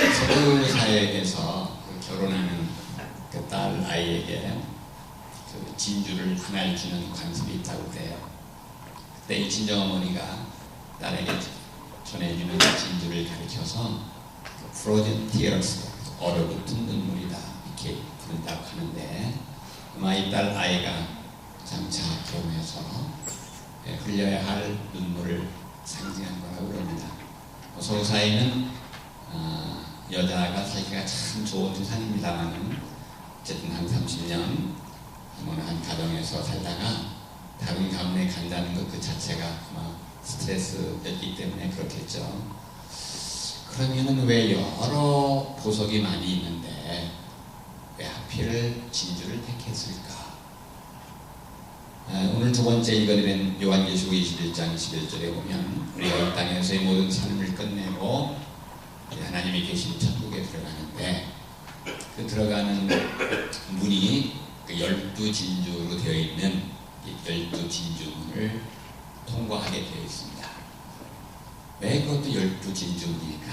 서구 사회에서 결혼하는 그 딸 아이에게 그 진주를 하나를 주는 관습이 있다고 그래요. 그때 이 친정어머니가 딸에게 전해주는 진주를 가리켜서 frozen tears, 얼어붙은 눈물이다 이렇게 부른다고 하는데, 아마 이 딸 아이가 장차 결혼해서 흘려야 할 눈물을 상징한 거라고 그럽니다. 서구 사회는 여자가 살기가 참 좋은 세상입니다만, 어쨌든 한 30년 한 가정에서 살다가 다른 가문에 간다는 것 그 자체가 아마 스트레스였기 때문에 그렇겠죠. 그러면은 왜 여러 보석이 많이 있는데 왜 하필 진주를 택했을까? 오늘 두 번째 읽어드린 요한계시록 21장 21절에 보면 우리가 이 땅에서의 모든 삶을 끝내고 하나님이 계신 천국에 들어가는데, 그 들어가는 문이 그 12진주로 되어 있는 12진주문을 통과하게 되어 있습니다. 왜 그것도 12진주문일까?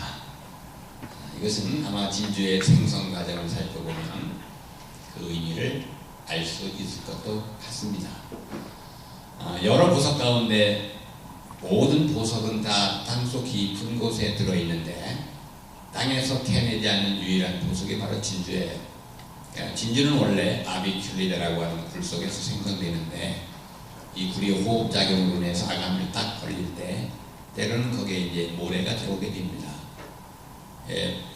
이것은 아마 진주의 생성 과정을 살펴보면 그 의미를 알 수 있을 것도 같습니다. 여러 보석 가운데 모든 보석은 다 땅속 깊은 곳에 들어있는데, 땅에서 캐내지 않는 유일한 보석이 바로 진주예요. 진주는 원래 아비큘리데라고 하는 굴 속에서 생성되는데, 이 굴이 호흡작용으로 인해서 아감을 딱 걸릴 때 때로는 거기에 이제 모래가 들어오게 됩니다.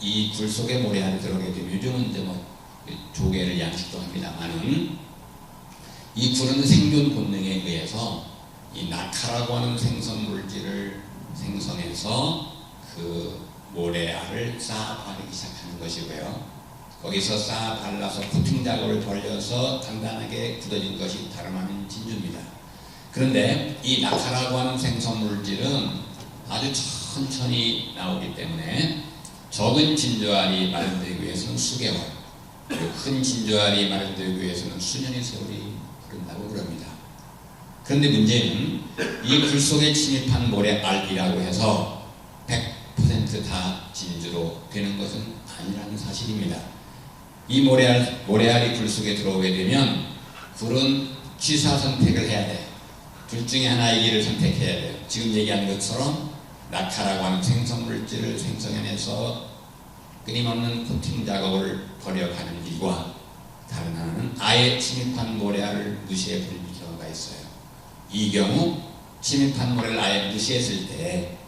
이 굴 속에 모래알이 들어오게 되면, 요즘은 이제 뭐 조개를 양식도 합니다만은, 이 굴은 생존 본능에 의해서 이 낙하라고 하는 생성 물질을 생성해서 그 모래알을 쌓아 바르기 시작하는 것이고요. 거기서 쌓아 발라서 코팅 작업을 벌여서 단단하게 굳어진 것이 다름 아닌 진주입니다. 그런데 이 낙하라고 하는 생성 물질은 아주 천천히 나오기 때문에 적은 진주알이 마련되기 위해서는 수개월, 그리고 큰 진주알이 마련되기 위해서는 수년의 세월이 흐른다고 그럽니다. 그런데 문제는 이 굴 속에 침입한 모래알이라고 해서 100% 다 진주로 되는 것은 아니라는 사실입니다. 이 모래알이 굴 속에 들어오게 되면 굴은 취사 선택을 해야 돼요. 둘 중에 하나의 길을 선택해야 돼요. 지금 얘기한 것처럼 낙하라고 하는 생성물질을 생성해내서 끊임없는 코팅 작업을 벌여가는 길과, 다른 하나는 아예 침입한 모래알을 무시해버리는 경우가 있어요. 이 경우 침입한 모래를 아예 무시했을 때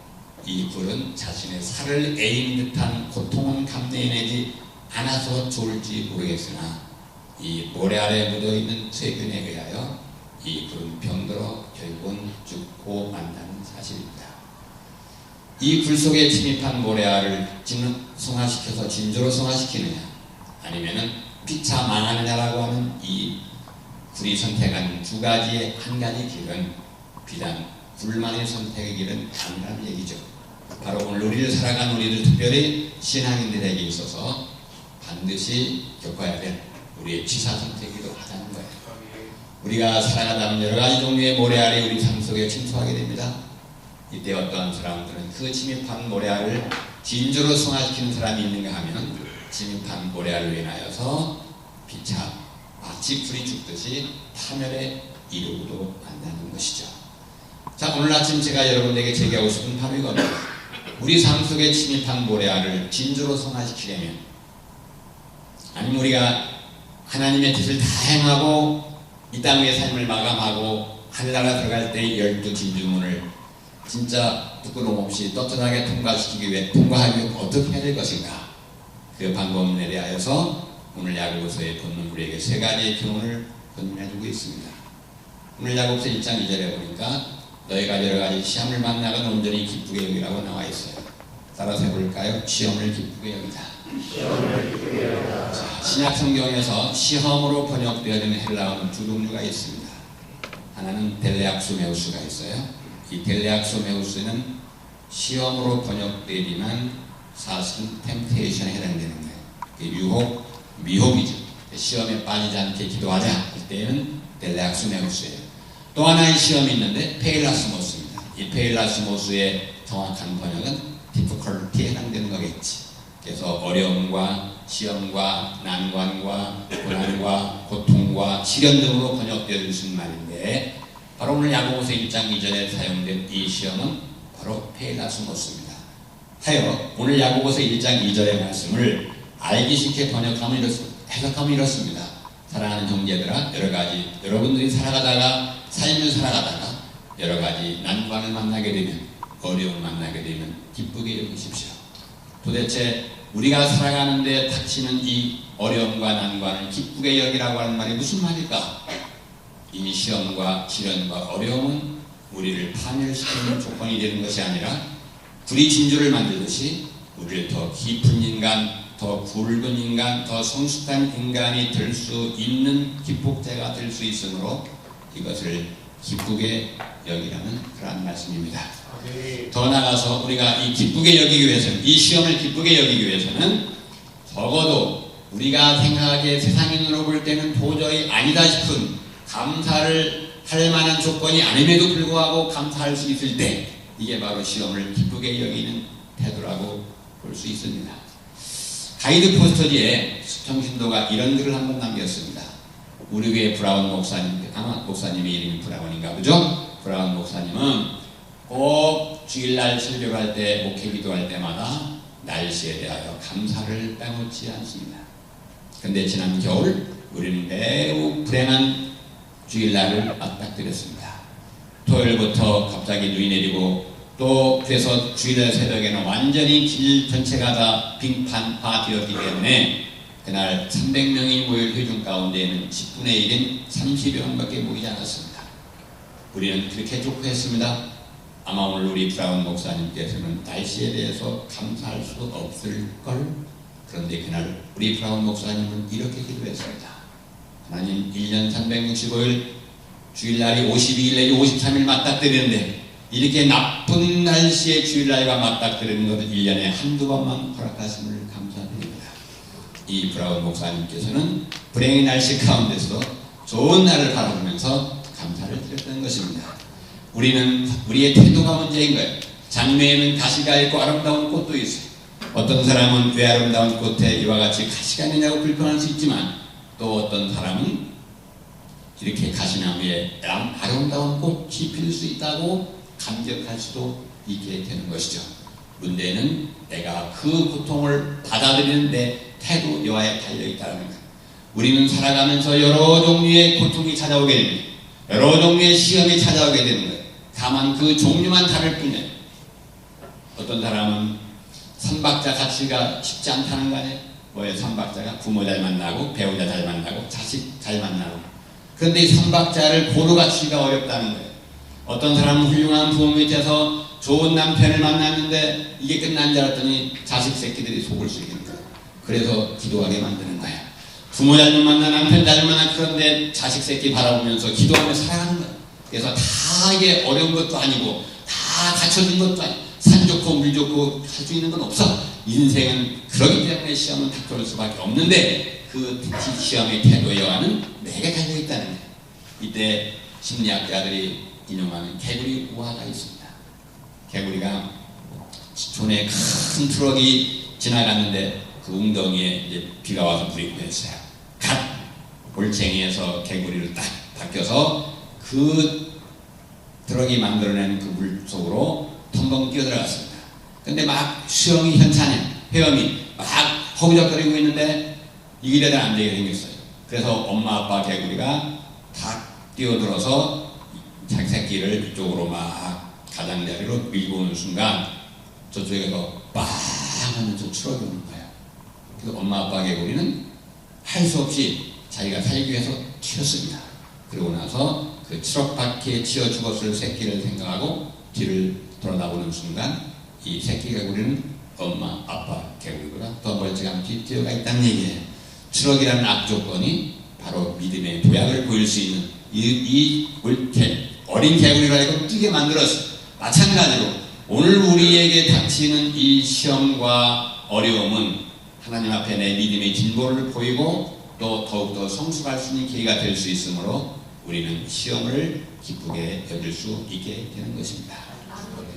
이 굴은 자신의 살을 에인 듯한 고통은 감내해내지 않아서 좋을지 모르겠으나, 이 모래알에 묻어있는 세균에 의하여 이 굴은 병들어 결국은 죽고 만다는 사실입니다. 이 굴 속에 침입한 모래알을 성화시켜서 진주로 성화시키느냐, 아니면은 피차 망하느냐라고 하는 이 굴이 선택한 두 가지의 한 가지 길은 비단 굴만의 선택의 길은 아니라는 얘기죠. 바로 오늘 우리를 살아가는 우리들, 특별히 신앙인들에게 있어서 반드시 겪어야 될 우리의 취사 선택이기도 하다는 거예요. 우리가 살아가다 보면 여러 가지 종류의 모래알이 우리 삶 속에 침투하게 됩니다. 이때 어떠한 사람들은 그 침입한 모래알을 진주로 성화시키는 사람이 있는가 하면, 침입한 모래알로 인하여서 피차 마치 불이 죽듯이 파멸에 이르고도 한다는 것이죠. 자, 오늘 아침 제가 여러분에게 제기하고 싶은 바로 이겁니다. 우리 삶 속에 침입한 모래알을 진주로 성화시키려면, 아니면 우리가 하나님의 뜻을 다 행하고 이 땅 위의 삶을 마감하고 하늘나라 들어갈 때의 12진주문을 진짜 부끄러움 없이 떳떳하게 통과하기 위해 어떻게 해야 될 것인가, 그 방법론에 대하여서 오늘 야고보서의 본문 우리에게 세 가지의 교훈을 권면해주고 있습니다. 오늘 야고보서 1장 2절에 보니까 너희가 여러 가지 시험을 만나건 온전히 기쁘게 여기라고 나와 있어요. 따라서 해볼까요? 시험을 기쁘게 여기자. 자, 신약 성경에서 시험으로 번역되어지는 헬라어는 두 종류가 있습니다. 하나는 델레악소메우스가 있어요. 이 델레악소메우스는 시험으로 번역되지만 사실은 템테이션에 해당되는 거예요. 유혹, 미혹이죠. 시험에 빠지지 않게 기도하자 할 때에는 델레악소메우스예요. 또 하나의 시험이 있는데 페일라스모스입니다. 이 페일라스모스의 정확한 번역은 difficulty에 해당되는 거겠지. 그래서 어려움과 시험과 난관과 고난과 고통과 시련 등으로 번역되어 있는 말인데, 바로 오늘 야고보서 1장 2절에 사용된 이 시험은 바로 헬라스모스입니다. 하여 오늘 야고보서 1장 2절의 말씀을 알기 쉽게 해석하면 이렇습니다. 사랑하는 형제들아, 여러분들이 삶을 살아가다가 여러 가지 난관을 만나게 되면, 어려움을 만나게 되면 기쁘게 여기십시오. 도대체 우리가 살아가는데 닥치는 이 어려움과 난관을 기쁘게 여기라고 하는 말이 무슨 말일까? 이 시험과 시련과 어려움은 우리를 파멸시키는 조건이 되는 것이 아니라 불이 진주를 만들듯이 우리를 더 깊은 인간, 더 굵은 인간, 더 성숙한 인간이 될 수 있는 기폭제가 될 수 있으므로 이것을 기쁘게 여기라는 그러한 말씀입니다. 더 나아가서 우리가 이 기쁘게 여기기 위해서는, 이 시험을 기쁘게 여기기 위해서는 적어도 우리가 생각하기에 세상인으로 볼 때는 도저히 아니다 싶은 감사를 할 만한 조건이 아님에도 불구하고 감사할 수 있을 때, 이게 바로 시험을 기쁘게 여기는 태도라고 볼 수 있습니다. 가이드 포스터지에 수평신도가 이런 글을 한번 남겼습니다. 우리 교회 브라운 목사님, 아마 목사님의 이름이 브라운인가 보죠? 브라운 목사님은 꼭 주일날 설교할 때, 목회 기도할 때마다 날씨에 대하여 감사를 빼놓지 않습니다. 근데 지난 겨울 우리는 매우 불행한 주일날을 맞닥뜨렸습니다. 토요일부터 갑자기 눈이 내리고, 또 그래서 주일날 새벽에는 완전히 길 전체가 다 빙판화되었기 때문에 그날 300명이 모일 회중 가운데에는 10분의 1인 30여명밖에 모이지 않았습니다. 우리는 그렇게 족구했습니다. 아마 오늘 우리 브라운 목사님께서는 날씨에 대해서 감사할 수 없을걸? 그런데 그날 우리 브라운 목사님은 이렇게 기도했습니다. 하나님, 1년 365일 주일날이 52일 내지 53일 맞닥뜨리는데 이렇게 나쁜 날씨에 주일날과 맞닥뜨리는 것을 1년에 한두 번만 허락하심을 감사드립니다. 이 브라운 목사님께서는 불행의 날씨 가운데서도 좋은 날을 바라보면서 감사를 드렸던 것입니다. 우리는 우리의 태도가 문제인 거예요. 장미에는 가시가 있고 아름다운 꽃도 있어요. 어떤 사람은 왜 아름다운 꽃에 이와 같이 가시가 있느냐고 불평할 수 있지만, 또 어떤 사람은 이렇게 가시나무에 아름다운 꽃이 필 수 있다고 감격할 수도 있게 되는 것이죠. 문제는 내가 그 고통을 받아들이는 내 태도여하에 달려있다는 것. 우리는 살아가면서 여러 종류의 고통이 찾아오게 됩니다. 여러 종류의 시험이 찾아오게 되는 거예요. 다만 그 종류만 다를 뿐이에요. 어떤 사람은 삼박자 가치가 쉽지 않다는 거 아니에요? 뭐예요? 삼박자가 부모 잘 만나고, 배우자 잘 만나고, 자식 잘 만나고. 그런데 이 삼박자를 고루 갖추기가 어렵다는 거예요. 어떤 사람은 훌륭한 부모 밑에서 좋은 남편을 만났는데 이게 끝난 줄 알았더니 자식 새끼들이 속을 수 있는 거예요. 그래서 기도하게 만드는 거예요. 부모 잘못 만나, 남편 잘못 만나, 그런데 자식 새끼 바라보면서 기도하며 살아가는 거예요. 그래서 다 이게 어려운 것도 아니고 다 갖춰진 것도 아니고 산 좋고 물 좋고 할 수 있는 건 없어. 인생은 그러기 때문에 시험은 닥쳐올 수밖에 없는데, 그 시험의 태도에 여하는 내게 달려있다는 거예요. 이때 심리학자들이 인용하는 개구리 우화가 있습니다. 개구리가 시촌에 큰 트럭이 지나갔는데 그 웅덩이에 이제 비가 와서 물이 고였어요. 갓 골챙이에서 개구리를 딱 바뀌어서 그 트럭이 만들어낸 그 물 속으로 텀벙 뛰어들어갔습니다. 근데 막 수영이 현찬해, 헤엄이 막 허우적거리고 있는데 이 길에는 안 되게 생겼어요. 그래서 엄마 아빠 개구리가 탁 뛰어들어서 자기 새끼를 이쪽으로 막 가장자리로 밀고 오는 순간 저쪽에서 빵 하면서 추락이 오는 거예요. 그래서 엄마 아빠 개구리는 할 수 없이 자기가 살기 위해서 튀었습니다. 그러고 나서 그 트럭 바퀴에 치여 죽었을 새끼를 생각하고 뒤를 돌아다보는 순간 이 새끼 개구리는 엄마 아빠 개구리보다 더 멀찌감치 뛰어가 있다는 얘기예요. 트럭이라는 악조건이 바로 믿음의 도약을 보일 수 있는 이 어린 개구리가 이거 뛰게 만들었어요. 마찬가지로 오늘 우리에게 닥치는 이 시험과 어려움은 하나님 앞에 내 믿음의 진보를 보이고 또 더욱더 성숙할 수 있는 계기가 될 수 있으므로 우리는 시험을 기쁘게 여길 수 있게 되는 것입니다.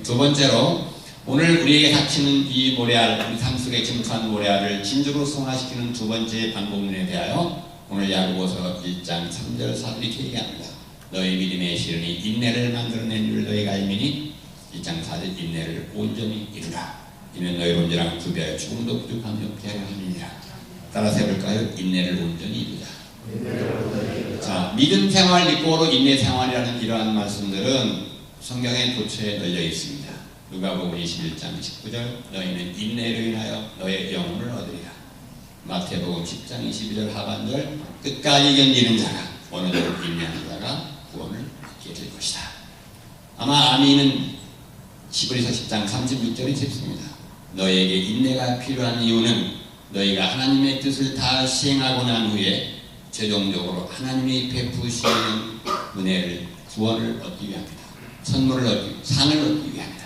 두 번째로 오늘 우리에게 닥치는 이 모래알, 우리 삶 속에 증투한 모래알을 진주로 승화시키는 두 번째 방법론에 대하여 오늘 야고보서 1장 3절 4절 이렇게 얘기합니다. 너희 믿음의 시련이 인내를 만들어낸 줄 너희가 알미니 1장 4절 인내를 온전히 이루라. 이는 너희 온전함을 구비하여 조금도 부족함이 없게 하려 함이니라. 따라서 해볼까요? 인내를 온전히 이루자. 자, 믿음 생활 믿고로 인내 생활이라는 이러한 말씀들은 성경의 도처에 널려 있습니다. 누가복음 21장 19절 너희는 인내로 인하여 너의 영혼을 얻으리라. 마태복음 10장 22절 하반절 끝까지 견디는 자가 어느 정도 인내하는 자가 구원을 얻게 될 것이다. 아마 아미는 히브리서 10장 36절이 చెప్ప습니다. 너희에게 인내가 필요한 이유는 너희가 하나님의 뜻을 다 시행하고 난 후에 최종적으로 하나님이 베푸시는 은혜를 구원을 얻기 위함이다. 선물을 얻기, 상을 얻기 위함이다.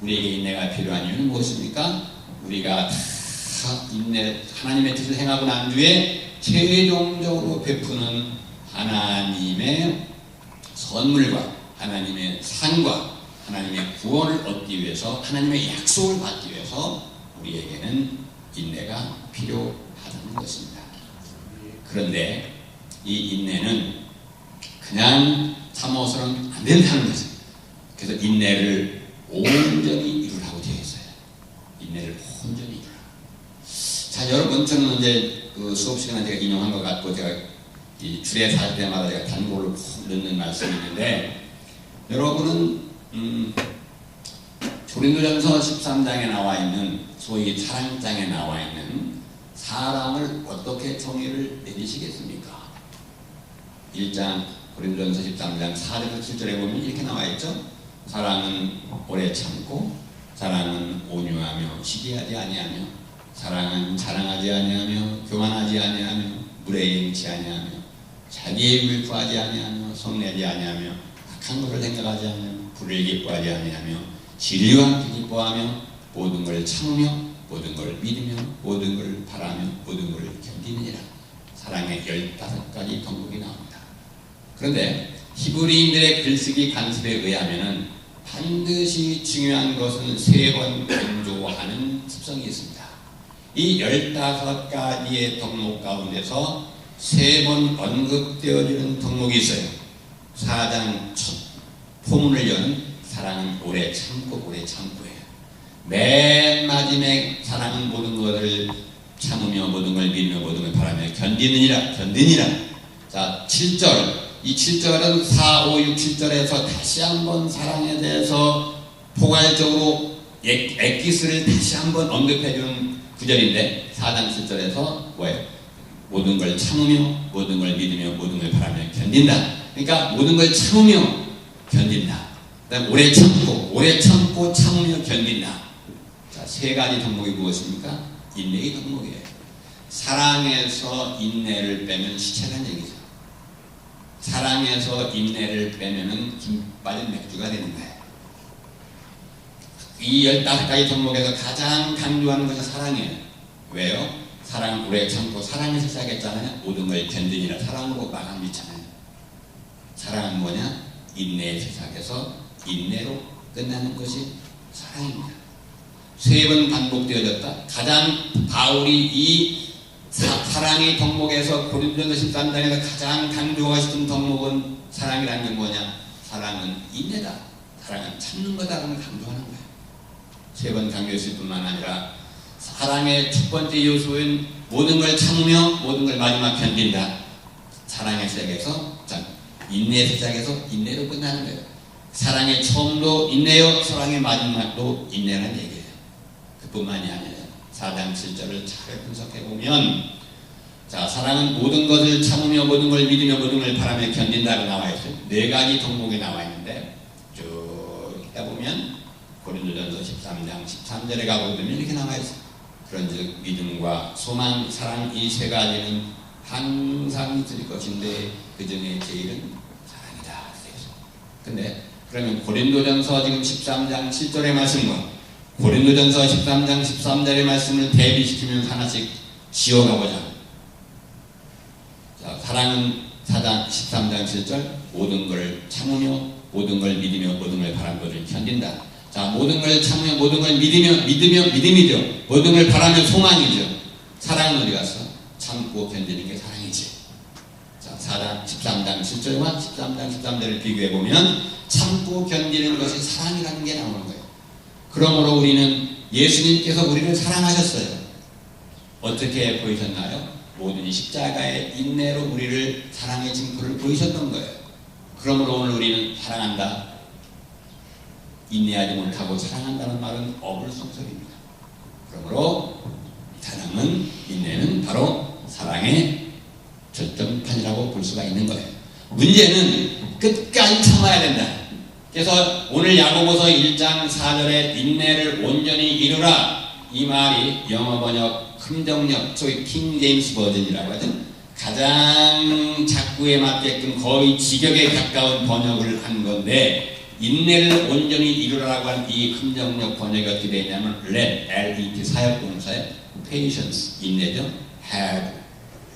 우리에게 인내가 필요한 이유는 무엇입니까? 우리가 다 하나님의 뜻을 행하고 난 뒤에 최종적으로 베푸는 하나님의 선물과 하나님의 상과 하나님의 구원을 얻기 위해서, 하나님의 약속을 받기 위해서 우리에게는 인내가 필요하다는 것입니다. 그런데 이 인내는 그냥 참아서는 안 된다는 것입니다. 그래서 인내를 온전히 이루라고 되어 있어요. 인내를 온전히 이루라. 자, 여러분, 저는 이제 그 수업 시간에 제가 인용한 것 같고, 제가 이 주례 살 때마다 제가 단골로 넣는 말씀이 있는데, 여러분은 고린도전서 13장에 나와 있는 소위 사랑장에 나와 있는 사랑을 어떻게 정의를 내리시겠습니까? 1장 고린도전서 13장 4절에서 7절에 보면 이렇게 나와 있죠. 사랑은 오래 참고, 사랑은 온유하며 시기하지 아니하며, 사랑은 자랑하지 아니하며 교만하지 아니하며 무례행치 아니하며 자기의 의를 구하지 아니하며 성내지 아니하며 악한 것을 생각하지 아니하며 불을 기뻐하지 아니하며 진리와 함께 기뻐하며 모든 걸 참으며 모든 걸 믿으며 모든 걸 바라며 모든 걸 견디느니라. 사랑의 15가지 덕목이 나옵니다. 그런데 히브리인들의 글쓰기 간섭에 의하면은 반드시 중요한 것은 3번 강조하는 습성이 있습니다. 이 15가지의 덕목 가운데서 3번 언급되어지는 덕목이 있어요. 4장 첫 포문을 여는 사랑은 오래 참고 오래 참고예요. 맨 마지막에 사랑은 모든 것을 참으며 모든 걸 믿으며 모든 걸 바라며 견디느니라. 자, 7절. 이 7절은 4, 5, 6, 7절에서 다시 한번 사랑에 대해서 포괄적으로 엑기스를 다시 한번 언급해주는 구절인데 4장 7절에서 뭐예요? 모든 걸 참으며 모든 걸 믿으며 모든 걸 바라며 견딘다. 그러니까 모든 걸 참으며 견딘다. 그다음 오래 참고 참으며 견딘다. 자, 3가지 덕목이 무엇입니까? 인내의 덕목이에요. 사랑에서 인내를 빼면 시체란 얘기죠. 사랑에서 인내를 빼면은 김 빠진 맥주가 되는 거예요. 이 15가지 덕목에서 가장 강조하는 것이 사랑이에요. 왜요? 사랑은 오래 참고 사랑에서 시작했잖아요. 모든 걸 견디니라. 사랑으로 마감 있잖아요. 사랑은 뭐냐? 인내에서 시작해서 인내로 끝나는 것이 사랑입니다. 3번 반복되어졌다. 가장 바울이 이 사랑의 덕목에서 고린도전서 13장에서 가장 강조하고 싶은 덕목은 사랑이라는 게 뭐냐? 사랑은 인내다. 사랑은 참는 거다라는 강조하는 거예요. 3번 강조했을 뿐만 아니라 사랑의 첫 번째 요소인 모든 걸 참으며 모든 걸 마지막 견딘다. 사랑의 시작에서 인내에서 시작해서 인내로 끝나는 거예요. 사랑의 처음도 인내요, 사랑의 마지막도 인내라는 얘기예요. 그뿐만이 아니라 4장 7절을 잘 분석해보면, 자, 사랑은 모든 것을 참으며 모든 걸 믿으며 모든 걸 바라며 견딘다고 나와 있어요. 4가지 덕목이 나와 있는데 쭉 읽다 보면 고린도전서 13장 13절에 가보면 이렇게 나와 있어요. 그런즉 믿음과 소망, 사랑 이 3가지는 항상 있을 것인데 그 중에 제일은 사랑이다. 근데 그러면 고린도전서 지금 13장 7절의 말씀과 고린도전서 13장 13절의 말씀을 대비시키면서 하나씩 지어가보자. 자, 사랑은 4장 13장 7절 모든 걸 참으며 모든 걸 믿으며 모든 걸 바라는 것을 견딘다. 자, 모든 걸 참으며 모든 걸 믿으며 믿음이죠. 모든 걸 바라며 소망이죠. 사랑은 어디 갔어? 참고 견디는 게 사랑이지. 자, 4장 13장 7절과 13장 13절을 비교해보면 참고 견디는 것이 사랑이라는 게 나오는 거예요. 그러므로 우리는 예수님께서 우리를 사랑하셨어요. 어떻게 보이셨나요? 모든 이 십자가의 인내로 우리를 사랑의 징표를 보이셨던 거예요. 그러므로 오늘 우리는 사랑한다, 인내하지 못하고 사랑한다는 말은 어불성설입니다. 그러므로 사랑은, 인내는 바로 사랑의 절정판이라고 볼 수가 있는 거예요. 문제는 끝까지 참아야 된다. 그래서 오늘 야고보서 1장 4절에 인내를 온전히 이루라, 이 말이 영어 번역 흥정역, 소위 킹 제임스 버전이라고 하죠. 가장 작구에 맞게끔 거의 직역에 가까운 번역을 한 건데, 인내를 온전히 이루라고 하는 이 흥정역 번역이 어떻게 되냐면 let, L-E-T 사역동사에 patience, 인내죠. have,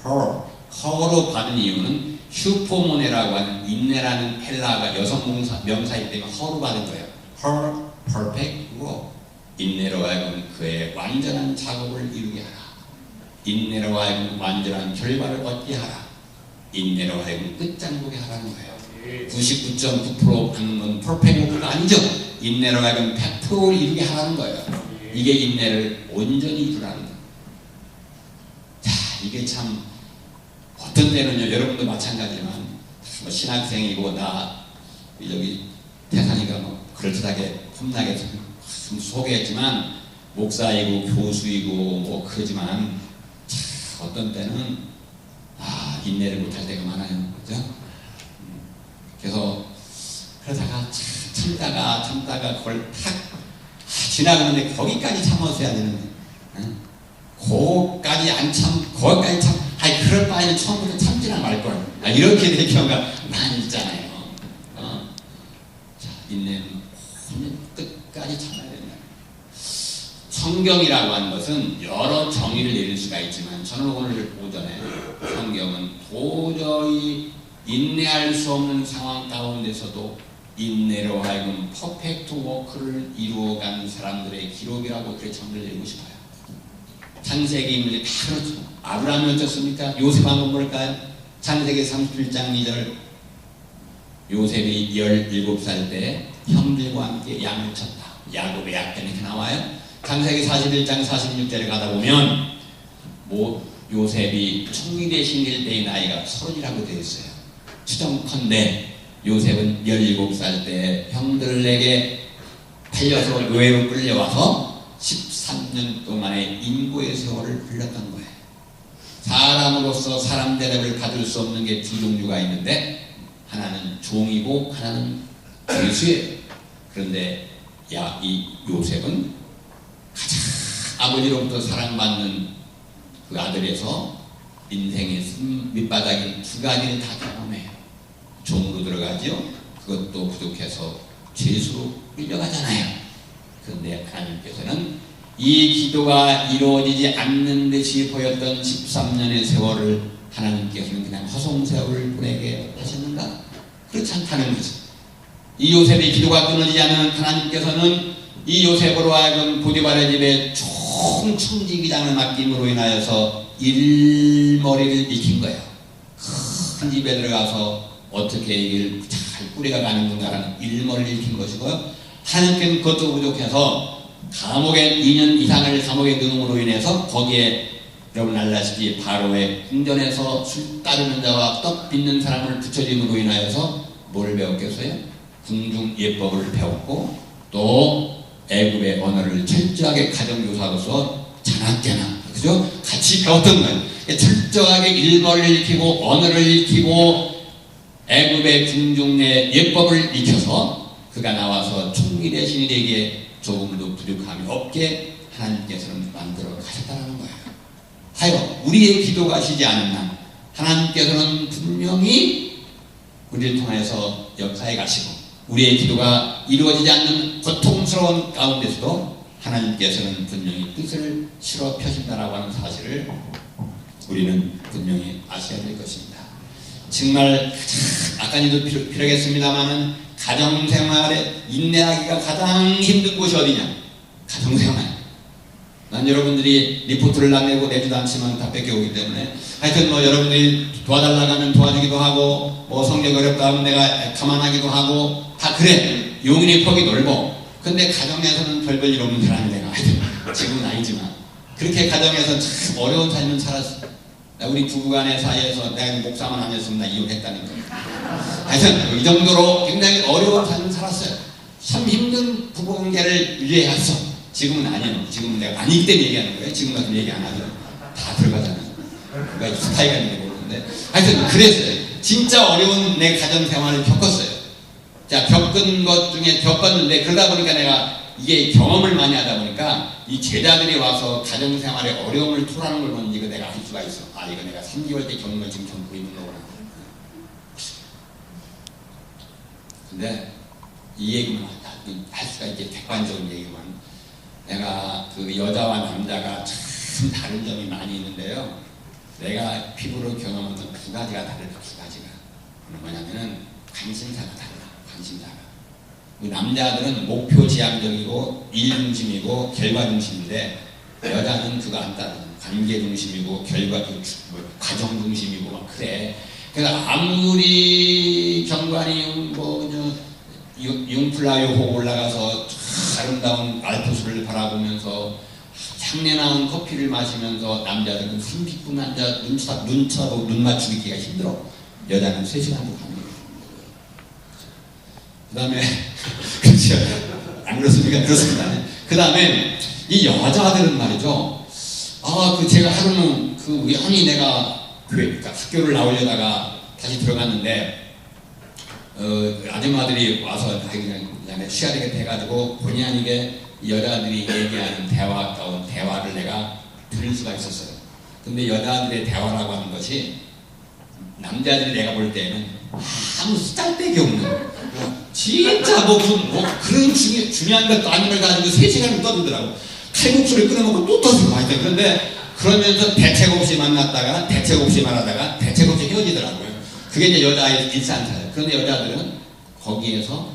her로 받은 이유는 슈포모네라고 하는 인내라는 헬라가 여성 명사이기 때문에 her로 받은 거예요. her perfect work, 인내로 하여금 그의 완전한 작업을 이루게 하라. 인내로 하여금 완전한 결과를 얻게 하라. 인내로 하여금 끝장보게 하라는 거예요. 99.9% 하는 건 퍼펙트가 아니죠. 인내로 하여금 100%를 이루게 하라는 거예요. 이게 인내를 온전히 이루라는 거예요. 자, 이게 참 어떤 때는요, 여러분도 마찬가지지만 뭐 신학생이고 나 여기 태산이가 뭐 그럴듯하게 폼나게 좀 소개했지만 목사이고 교수이고 뭐 그러지만 참 어떤 때는 인내를 못할 때가 많아요. 그죠? 그래서 그러다가 참다가 그걸 탁 지나가는데 거기까지 참았어야 되는데, 거기까지 안 참, 거기까지 참, 그럴 바에는 처음부터 참지나 말걸. 이렇게 될 경우가 많이 있잖아요. 자, 인내는 끝까지 참아야 된다. 성경이라고 하는 것은 여러 정의를 내릴 수가 있지만, 저는 오늘 오전에 성경은 도저히 인내할 수 없는 상황 가운데서도 인내로 하여금 퍼펙트 워크를 이루어간 사람들의 기록이라고 그렇게 정의를 내리고 싶어요. 창세기인물이 다 그렇죠. 아브라함이 어떻습니까? 요셉 한번 볼까요? 창세기 31장 2절, 요셉이 17살 때 형들과 함께 양을 쳤다. 야곱의 약견이 이렇게 나와요. 창세기 41장 46절에 가다 보면 요셉이 총리 되신 때의 나이가 30이라고 되어 있어요. 추정컨대 요셉은 17살 때 형들에게 팔려서 노예로 끌려와서 13년 동안의 인고의 세월을 흘렸던 거예요. 사람으로서 사람 대접을 받을 수 없는 게 두 종류가 있는데, 하나는 종이고 하나는 죄수예요. 그런데 이 요셉은 가장 아버지로부터 사랑받는 그 아들에서 인생의 밑바닥인 두 가지를 다 경험해요. 종으로 들어가죠. 그것도 부족해서 죄수로 끌려가잖아요. 그런데 하나님께서는 이 기도가 이루어지지 않는 듯이 보였던 13년의 세월을 하나님께서는 그냥 허송세월을 보내게 하셨는가? 그렇지 않다는 거죠. 이 요셉의 기도가 끊어지지 않는 하나님께서는 이 요셉으로 하여금 보디발의 집에 총 청지기장을 맡김으로 인하여서 일머리를 익힌 거예요. 큰 집에 들어가서 어떻게 이걸 잘 꾸려가 가는 건가라는 일머리를 익힌 것이고요. 하나님께는 그것도 부족해서 감옥에 2년 이상을 감옥에 넣음으로 인해서 거기에 여러분 알다시피 바로의 궁전에서 술 따르는 자와 떡 빚는 사람을 붙여짐으로 인하여서 뭘 배웠겠어요? 궁중 예법을 배웠고 또 애굽의 언어를 철저하게 가정교사로서 자나깨나 그죠? 같이 배웠던 거예요. 철저하게 일벌을 익히고 언어를 익히고 애굽의 궁중 내 예법을 익혀서 그가 나와서 총리 대신 이에게 조금도 부족함이 없게 하나님께서는 만들어 가셨다는 거예요. 하여 우리의 기도가 쉬지 않은 한 하나님께서는 분명히 우리를 통해서 역사해 가시고 우리의 기도가 이루어지지 않는 고통스러운 가운데서도 하나님께서는 분명히 뜻을 실어 펴신다라고 하는 사실을 우리는 분명히 아셔야 될 것입니다. 정말 아까도 필요하겠습니다만은 가정생활에 인내하기가 가장 힘든 곳이 어디냐? 가정생활. 난 여러분들이 리포트를 내주도 않지만 다 뺏겨오기 때문에 하여튼 뭐 여러분들이 도와달라고 하면 도와주기도 하고 뭐 성격 어렵다 하면 내가 가만하기도 하고 다 그래. 용인의 폭이 넓어. 근데 가정에서는 별 일 없는 사람이 내가 하여튼 지금은 아니지만 그렇게 가정에서 참 어려운 삶을 살았어. 우리 부부간의 사이에서 내가 목사만 아니었으면 나 이혼했다는 거예요. 하여튼 이 정도로 굉장히 어려운 삶을 살았어요. 참 힘든 부부관계를 유지해왔어. 지금은 아니에요. 지금은 내가 아니기 때문에 얘기하는 거예요. 지금 같은 얘기 안 하죠. 다 들어가잖아요. 그러니까 스타일이 있는지 모르는데 하여튼 그랬어요. 진짜 어려운 내 가정생활을 겪었어요. 자, 겪은 것 중에 겪었는데 그러다 보니까 내가 이게 경험을 많이 하다 보니까 이 제자들이 와서 가정생활에 어려움을 토하는 걸 보면 이거 내가 알 수가 있어. 아, 이거 내가 3개월 때 겪는 걸 지금 겪고 있는 거구나. 근데 이 얘기만 할 수가 있게 객관적인 얘기만 내가 그 여자와 남자가 참 다른 점이 많이 있는데요. 내가 피부로 경험한 건 두 가지가 다르다. 두 가지가 뭐냐면은 관심사가 달라. 관심사가 남자들은 목표 지향적이고 일 중심이고 결과 중심인데 여자는 그거 안 따라. 관계 중심이고 결과 과정 중심이고 막 그래. 그러니까 아무리 경관이 융플라이 호고 올라가서 아름다운 알프스를 바라보면서 향내나는 커피를 마시면서 남자들은 숨 깊은 남자 눈차고 눈 맞추기가 힘들어. 여자는 3시간도 가는 거예요. 그 다음에 그렇죠. 안 그렇습니까? 그렇습니다. 그 다음에 이 여자들은 말이죠. 제가 하루는 우연히 내가 그러니까 학교를 나오려다가 다시 들어갔는데 아줌마들이 와서 그냥 쉬어야 되겠다 해가지고 본의 아니게 여자들이 얘기하는 대화가운 대화를 내가 들을 수가 있었어요. 근데 여자들의 대화라고 하는 것이 남자들이 내가 볼 때는 아무 쓸데기 없는 진짜 그런 중요한 것도 아닌 걸 가지고 3시간을 떠들더라고. 칼국수를 끓여먹고 또 떠들고 하여튼. 그런데 그러면서 대책 없이 만났다가 대책 없이 말하다가 대책 없이 헤어지더라고요. 그게 이제 여자의 일상사예요. 그런데 여자들은 거기에서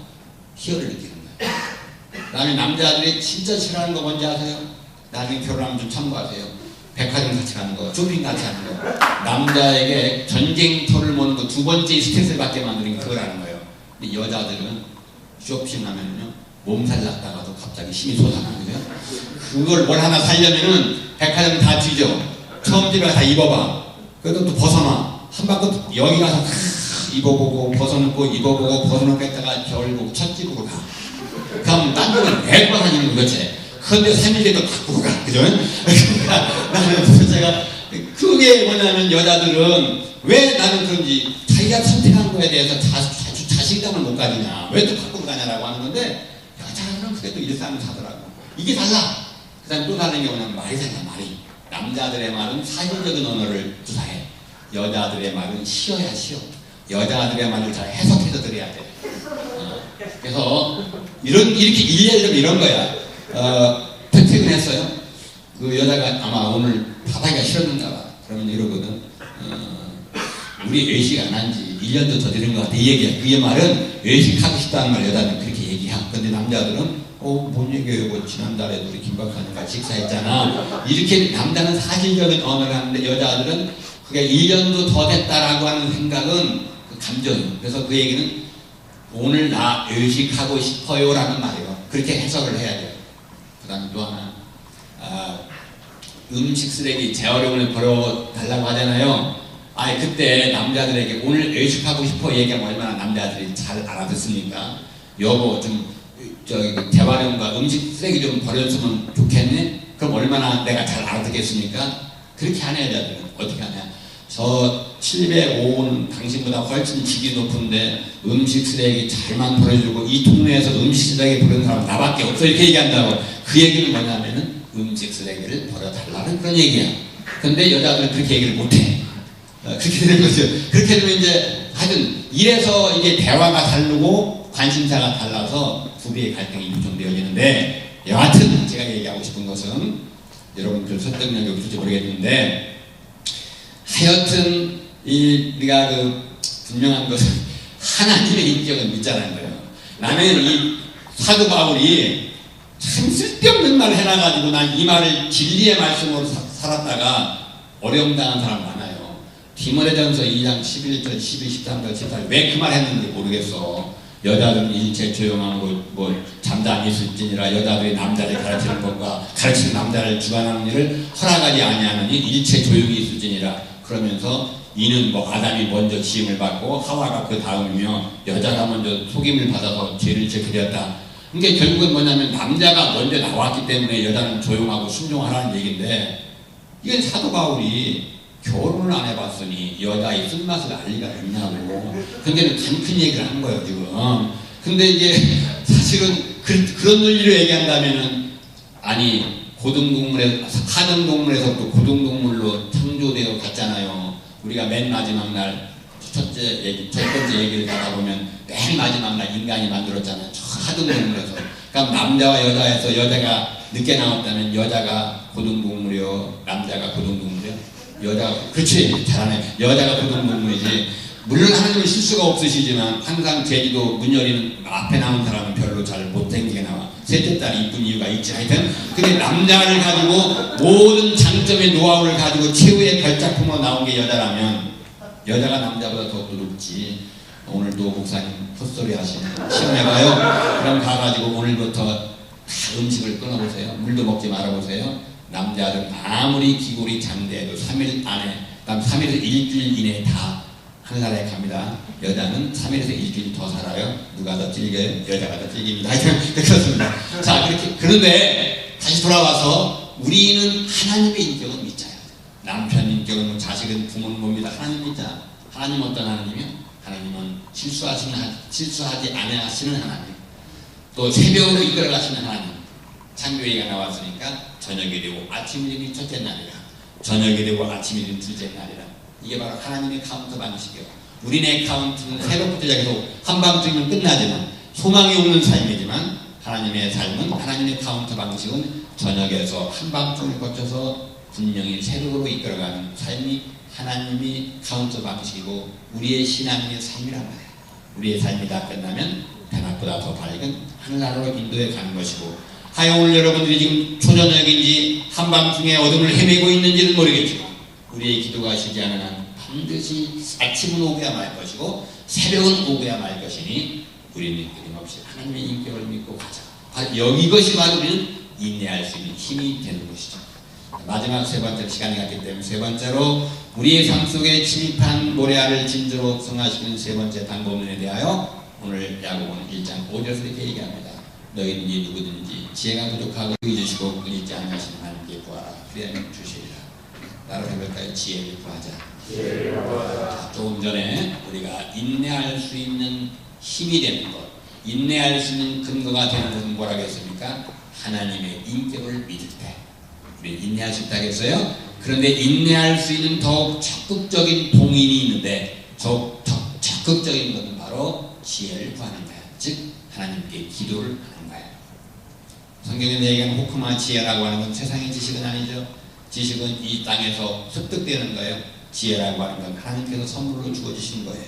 희열을 느끼는 거예요. 그다음에 남자들이 진짜 싫어하는 거 뭔지 아세요? 나중에 결혼하면 좀 참고하세요. 백화점 같이 가는 거, 쇼핑 같이 하는 거. 남자에게 전쟁터를 모는 거 두 번째 스트레스를 받게 만드는 게 그거라는 거예요. 근데 여자들은 쇼핑하면요 몸살 났다가도 갑자기 힘이 솟아나는 거예요. 그걸 뭘 하나 살려면은 백화점 다 뒤져. 처음 집에 다 입어봐. 그래도 또 벗어나. 한 바퀴 여기 가서 입어보고 벗어놓고 입어보고 벗어놓고 했다가 결국 첫 집으로 가. 그럼 딴 집은 왜 입고 다니는 거지? 그런데 3일에도 갖고 가. 그죠? 그러니까 나는 제가 그게 뭐냐면 여자들은 왜 나는 그런지 자기가 선택한 거에 대해서 자신감을 못 가지냐. 왜 또 갖고 가냐라고 하는 건데 여자들은 그게 또 일상을 사더라고. 이게 달라. 그 다음에 또 다른 게 뭐냐면 말이 달라. 말이. 남자들의 말은 사실적인 언어를 구사해. 여자들의 말은 쉬어야 쉬어. 여자들의 말을 잘 해석해서 들어야 돼. 그래서 이렇게 일례를 이런 거야. 퇴근했어요. 그 여자가 아마 오늘 바다가 싫었는가 봐. 그러면 이러거든. 우리 외식 안 한 지 1년도 더 되는 것 같아. 이 얘기야. 그게 말은 외식하고 싶다는 말 여자는 그렇게 얘기야. 근데 남자들은 뭔 얘기예요. 지난달에도 우리 김박사님 같이 식사했잖아. 이렇게 남자는 사실적인 언어를 하는데 여자들은 그게 1년도 더 됐다라고 하는 생각은 그 감정이에요. 그래서 그 얘기는 오늘 나 외식하고 싶어요 라는 말이에요. 그렇게 해석을 해야 돼요. 그 다음에 또 하나 음식 쓰레기 재활용을 버려달라고 하잖아요. 그때 남자들에게 오늘 외식하고 싶어 얘기하면 얼마나 남자들이 잘 알아듣습니까? 여보 재활용과 음식 쓰레기 좀 버렸으면 좋겠네? 그럼 얼마나 내가 잘 알아듣겠습니까? 그렇게 하는 여자들은 어떻게 하냐? 저 705는 당신보다 훨씬 직이 높은데 음식 쓰레기 잘만 버려주고 이 동네에서 음식 쓰레기 버리는 사람 나밖에 없어 이렇게 얘기한다고. 그 얘기는 뭐냐면은 음식 쓰레기를 버려달라는 그런 얘기야. 근데 여자들은 그렇게 얘기를 못해. 그렇게 되는 거죠. 그렇게 되면 이제 하여튼 이래서 이게 대화가 다르고 관심사가 달라서 부부의 갈등이 유통되어지는데 여하튼 제가 얘기하고 싶은 것은 여러분들 설득력이 없을지 모르겠는데 하여튼 우리가 분명한 것은 하나님의 인격은 믿자는 거예요. 나는 이 사도 바울이 참 쓸데없는 말을 해놔가지고 난 이 말을 진리의 말씀으로 살았다가 어려움 당한 사람 많아요. 디모데전서 2장 11절, 12, 13절, 14절 왜 그 말 했는지 모르겠어. 여자들은 일체 조용함으로 뭐 잠잠히 있을지니라 여자들이 남자를 가르치는 것과 가르치는 남자를 주관하는 일을 허락하지 아니하느니 일체 조용히 있을지니라. 그러면서 이는 뭐 아담이 먼저 지음을 받고 하와가 그 다음이며 여자가 먼저 속임을 받아서 죄를 짓게 되었다. 그러니까 결국은 뭐냐면 남자가 먼저 나왔기 때문에 여자는 조용하고 순종하라는 얘기인데 이건 사도 바울이 결혼을 안 해봤으니 여자의 쓴맛을 알 리가 있냐고 굉장히 큰 얘기를 한 거예요 지금. 근데 이제 사실은 그런 논리로 얘기한다면은 아니 하등동물에서부터 고등동물로 창조되어 갔잖아요. 우리가 맨 마지막 날 첫 번째 얘기를 하다 보면 맨 마지막 날 인간이 만들었잖아요. 하등동물에서. 그럼 남자와 여자에서 여자가 늦게 나왔다면 여자가 고등동물이요, 남자가 고등동물이요. 그렇지, 잘하네. 여자가 고등동물이지. 물론 하나님은 실수가 없으시지만 항상 제주도 문 열리는 앞에 나온 사람은 별로 잘 못생기게 나와. 셋째 딸이 이쁜 이유가 있지. 하여튼 근데 남자를 가지고 모든 장점의 노하우를 가지고 최후의 별작품으로 나온 게 여자라면 여자가 남자보다 더 높지. 오늘 노 목사님 헛소리 하시네. 시험해봐요. 그럼 가가지고 오늘부터 다 음식을 끊어보세요. 물도 먹지 말아보세요. 남자들은 아무리 기골이 장대해도 3일 안에, 그다음 3일에서 일주일 이내에 다 하늘나라에 갑니다. 여자는 3일에서 일주일 더 살아요. 누가 더 질겨요? 여자가 더 질깁니다. 그렇습니다. 자, 그런데 다시 돌아와서 우리는 하나님의 인격은 믿자요. 남편 인격은 자식은 부모는 뭡니다. 하나님 믿자. 하나님 어떤 하나님이요? 하나님은 실수하지 않으시는 하나님. 또 새벽으로 이끌어가시는 하나님. 창조기가 나왔으니까 저녁이 되고 아침이 되면 첫째 날이라, 저녁이 되고 아침이 되면 둘째 날이라. 이게 바로 하나님의 카운터 방식이에요. 우리네 카운트는 새벽부터 시작해서 한밤중이면 끝나지만 소망이 없는 삶이지만 하나님의 삶은, 하나님의 카운터 방식은 저녁에서 한밤중을 거쳐서 분명히 새벽으로 이끌어가는 삶이 하나님이 카운터 방식이고 우리의 신앙의 삶이란 말이에요. 우리의 삶이 다 끝나면 대낮보다 더 밝은 하늘나라로 인도해 가는 것이고, 하여 오늘 여러분들이 지금 초저녁인지 한밤중에 어둠을 헤매고 있는지는 모르겠지만 우리의 기도가 쉬지 않은 한 반드시 아침은 오고야 말 것이고 새벽은 오고야 말 것이니 우리는 끊임없이 하나님의 인격을 믿고 가자. 이것이 바로 우리는 인내할 수 있는 힘이 되는 것이죠. 마지막 세 번째 시간이 갔기 때문에 세 번째로 우리의 삶 속에 침입한 모래알을 진주로 승화시키는 세 번째 방법론에 대하여 오늘 야고보는 1장 5절에서 이렇게 얘기합니다. 너희든지 누구든지 지혜가 부족하고 잊으시고 끊이지 않으시는 하나님께 구하라. 그리하면 주시리라. 따로 해볼까요? 지혜를 구하자. 자, 조금 전에 우리가 인내할 수 있는 힘이 되는 것, 인내할 수 있는 근거가 되는 것은 뭐라고 했습니까? 하나님의 인격을 믿을 때 우리 인내할 수 있다고 했어요. 그런데 인내할 수 있는 더욱 적극적인 동인이 있는데 적극적인 것은 바로 지혜를 구하는 거예요. 즉 하나님께 기도를 하는 거예요. 성경에 얘기하는 호크마 지혜라고 하는 건 세상의 지식은 아니죠. 지식은 이 땅에서 습득되는 거예요. 지혜라고 하는 건 하나님께서 선물로 주어주신 거예요.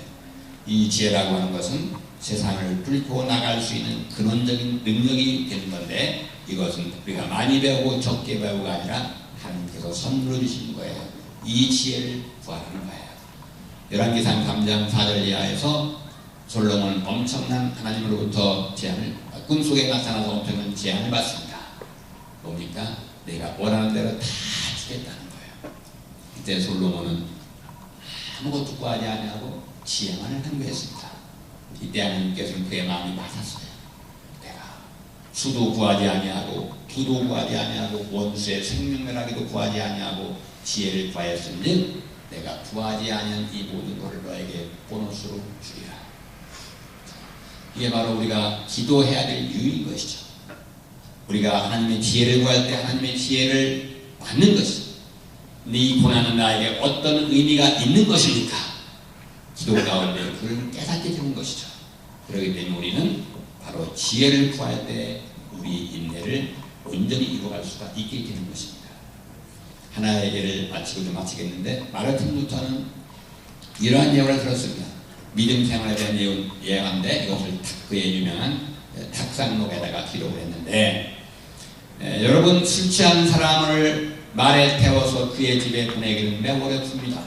이 지혜라고 하는 것은 세상을 뚫고 나갈 수 있는 근원적인 능력이 되는 건데 이것은 우리가 많이 배우고 적게 배우가 아니라 하나님께서 선물로 주신 거예요. 이 지혜를 구하는 거예요. 열왕기상 3장 4절 이하에서 솔로몬은 엄청난 하나님으로부터 제안을, 꿈속에 나타나서 엄청난 제안을 받습니다. 뭡니까? 내가 원하는 대로 다 주겠다는 거예요. 그때 솔로몬은 아무것도 구하지 아니하고 지혜만을 향구했습니다. 이때 하나님께서는 그의 마음이 맞았어요. 내가 수도 구하지 아니하고 부도 구하지 아니하고 원수의 생명멸하기도 구하지 아니하고 지혜를 구하였으니 내가 구하지 아니한 이 모든 것을 너에게 보너스로 주리라. 이게 바로 우리가 기도해야 될 이유인 것이죠. 우리가 하나님의 지혜를 구할 때 하나님의 지혜를 받는 것이죠. 근데 이 고난은 나에게 어떤 의미가 있는 것입니까? 기도 가운데 그걸 깨닫게 되는 것이죠. 그렇기 때문에 우리는 바로 지혜를 구할 때 우리 인내를 온전히 이루어갈 수가 있게 되는 것입니다. 하나의 예를 마치고 좀 마치겠는데 마르틴 루터는 이러한 예언을 들었습니다. 믿음 생활에 대한 예언인데 이것을 그의 유명한 탁상록에다가 기록을 했는데 여러분 술 취한 사람을 말에 태워서 그의 집에 보내기는 매우 어렵습니다.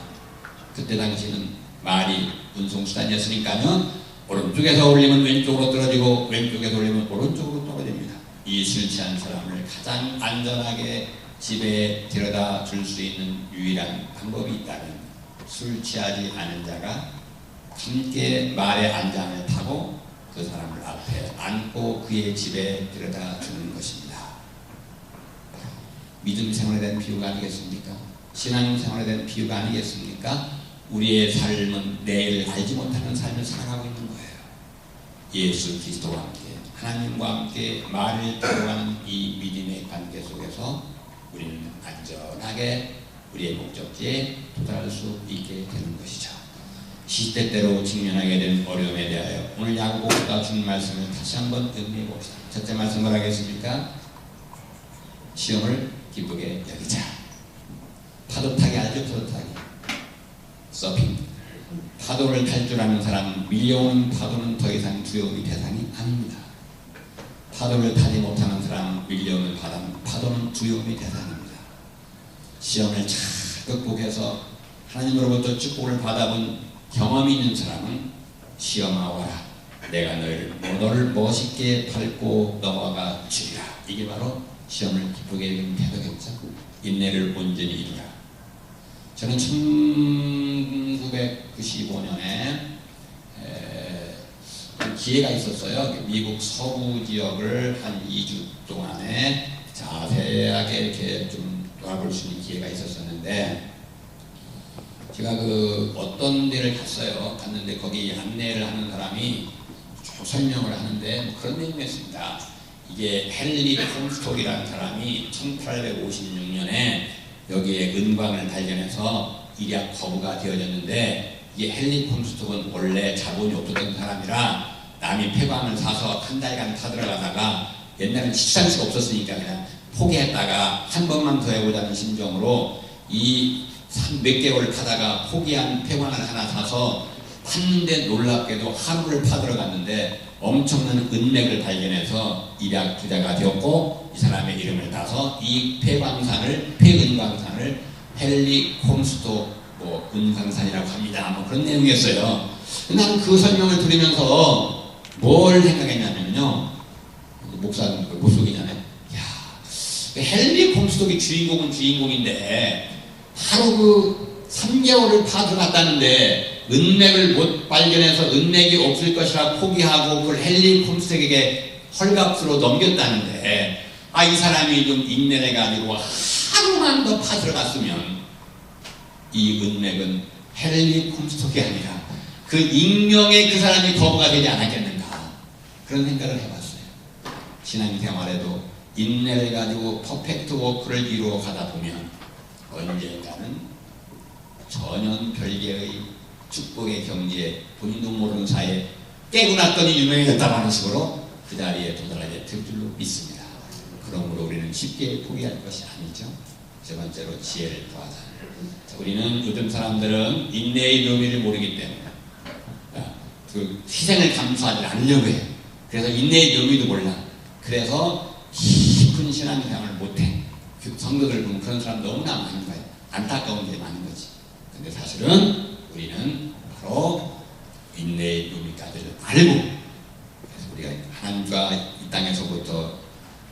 그때 당시는 말이 운송수단이었으니까는 오른쪽에서 올리면 왼쪽으로 떨어지고 왼쪽에서 올리면 오른쪽으로 떨어집니다. 이 술 취한 사람을 가장 안전하게 집에 데려다 줄 수 있는 유일한 방법이 있다면 술 취하지 않은 자가 함께 말의 안장을 타고 그 사람을 앞에 안고 그의 집에 데려다 주는 것입니다. 믿음 생활에 대한 비유가 아니겠습니까? 신앙 생활에 대한 비유가 아니겠습니까? 우리의 삶은 내일 알지 못하는 삶을 살아가고 있는 거예요. 예수 그리스도와 함께 하나님과 함께 말을 따라가는 이 믿음의 관계 속에서 우리는 안전하게 우리의 목적지에 도달할 수 있게 되는 것이죠. 시대대로 직면하게 된 어려움에 대하여 오늘 야고보가 준 말씀을 다시 한번 음미해 봅시다. 첫째 말씀 뭐라겠습니까? 시험을 기쁘게 여기자. 파도 타기 알죠? 파도 타기. 서핑. 파도를 탈 줄 아는 사람, 밀려오는 파도는 더 이상 두려움의 대상이 아닙니다. 파도를 타지 못하는 사람, 밀려오는 파도는 두려움의 대상입니다. 시험을 잘 극복해서 하나님으로부터 축복을 받아본 경험이 있는 사람은 시험하오라. 내가 너를 멋있게 밟고 넘어가 주리라. 이게 바로 시험을 기쁘게 여기는 태도겠죠. 인내를 온전히 이루라. 저는 1995년에 기회가 있었어요. 미국 서부 지역을 한 2주 동안에 자세하게 이렇게 좀 돌아볼 수 있는 기회가 있었었는데 제가 어떤 데를 갔는데 거기 안내를 하는 사람이 쭉 설명을 하는데 뭐 그런 내용이었습니다. 이게 헨리 콤스톡이라는 사람이 1856년에 여기에 은광을 발견해서 일약 거부가 되어졌는데 이게 헨리 콤스톡은 원래 자본이 없었던 사람이라 남이 폐광을 사서 한 달간 타들어가다가 옛날엔 식상시가 없었으니까 그냥 포기했다가 한 번만 더 해보자는 심정으로 몇 개월 파다가 포기한 폐광을 하나 사서 팠는데 놀랍게도 하루를 파들어갔는데 엄청난 은맥을 발견해서 일약 부자가 되었고 이 사람의 이름을 따서 이 폐은광산을 헨리 콤스톡 은광산이라고 합니다. 뭐 그런 내용이었어요. 나는 그 설명을 들으면서 뭘 생각했냐면요. 목속이잖아요. 헨리 콤스톡이 주인공은 주인공인데 하루 3개월을 파들어갔다는데 은맥을 못 발견해서 은맥이 없을 것이라 포기하고 그걸 헨리 콤스톡에게 헐값으로 넘겼다는데 이 사람이 좀 인내해가지고 하루만 더 파들어갔으면 이 은맥은 헨리 콤스톡이 아니라 그 익명의 그 사람이 거부가 되지 않았겠는가 그런 생각을 해봤어요. 신앙생활에도 인내를 가지고 퍼펙트 워크를 이루어 가다 보면 언젠가는 전혀 별개의 축복의 경지에 본인도 모르는 사이에 깨고 났더니 유명해졌다고 하는 식으로 그 자리에 도달하게 될 줄로 믿습니다. 그러므로 우리는 쉽게 포기할 것이 아니죠. 세 번째로 지혜를 구하자. 우리는 요즘 사람들은 인내의 묘미를 모르기 때문에 그 희생을 감수하지 않으려고 해요. 그래서 인내의 묘미도 몰라. 그래서 깊은 신앙생활을 못해. 성도들 보면 그런 사람 너무나 많은 거예요. 안타까운 게 많은 거지. 근데 사실은 우리는 바로 인내의 묘미까지를 알고 그래서 우리가 하나님과 이 땅에서부터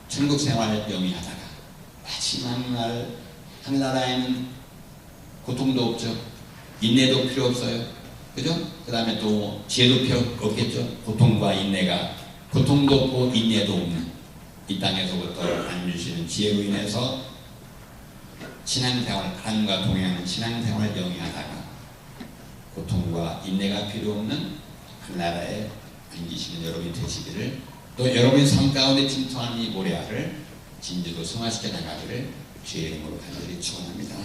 천국 생활을 영위하다가 마지막 날 하늘나라에는 고통도 없죠. 인내도 필요 없어요. 그죠? 그 다음에 또 지혜도 필요 없겠죠. 고통과 인내가 고통도 없고 인내도 없는 이 땅에서부터 하나님 주시는 지혜로 인해서 신앙생활, 하나님과 동행하는 신앙생활을 영위하다가 고통과 인내가 필요 없는 하나라에 안기시는 여러분이 되시기를 또 여러분의 삶 가운데 침투한 이 모래알을 진주로 승화시켜 나가기를 주의 이름으로 간절히 축원합니다.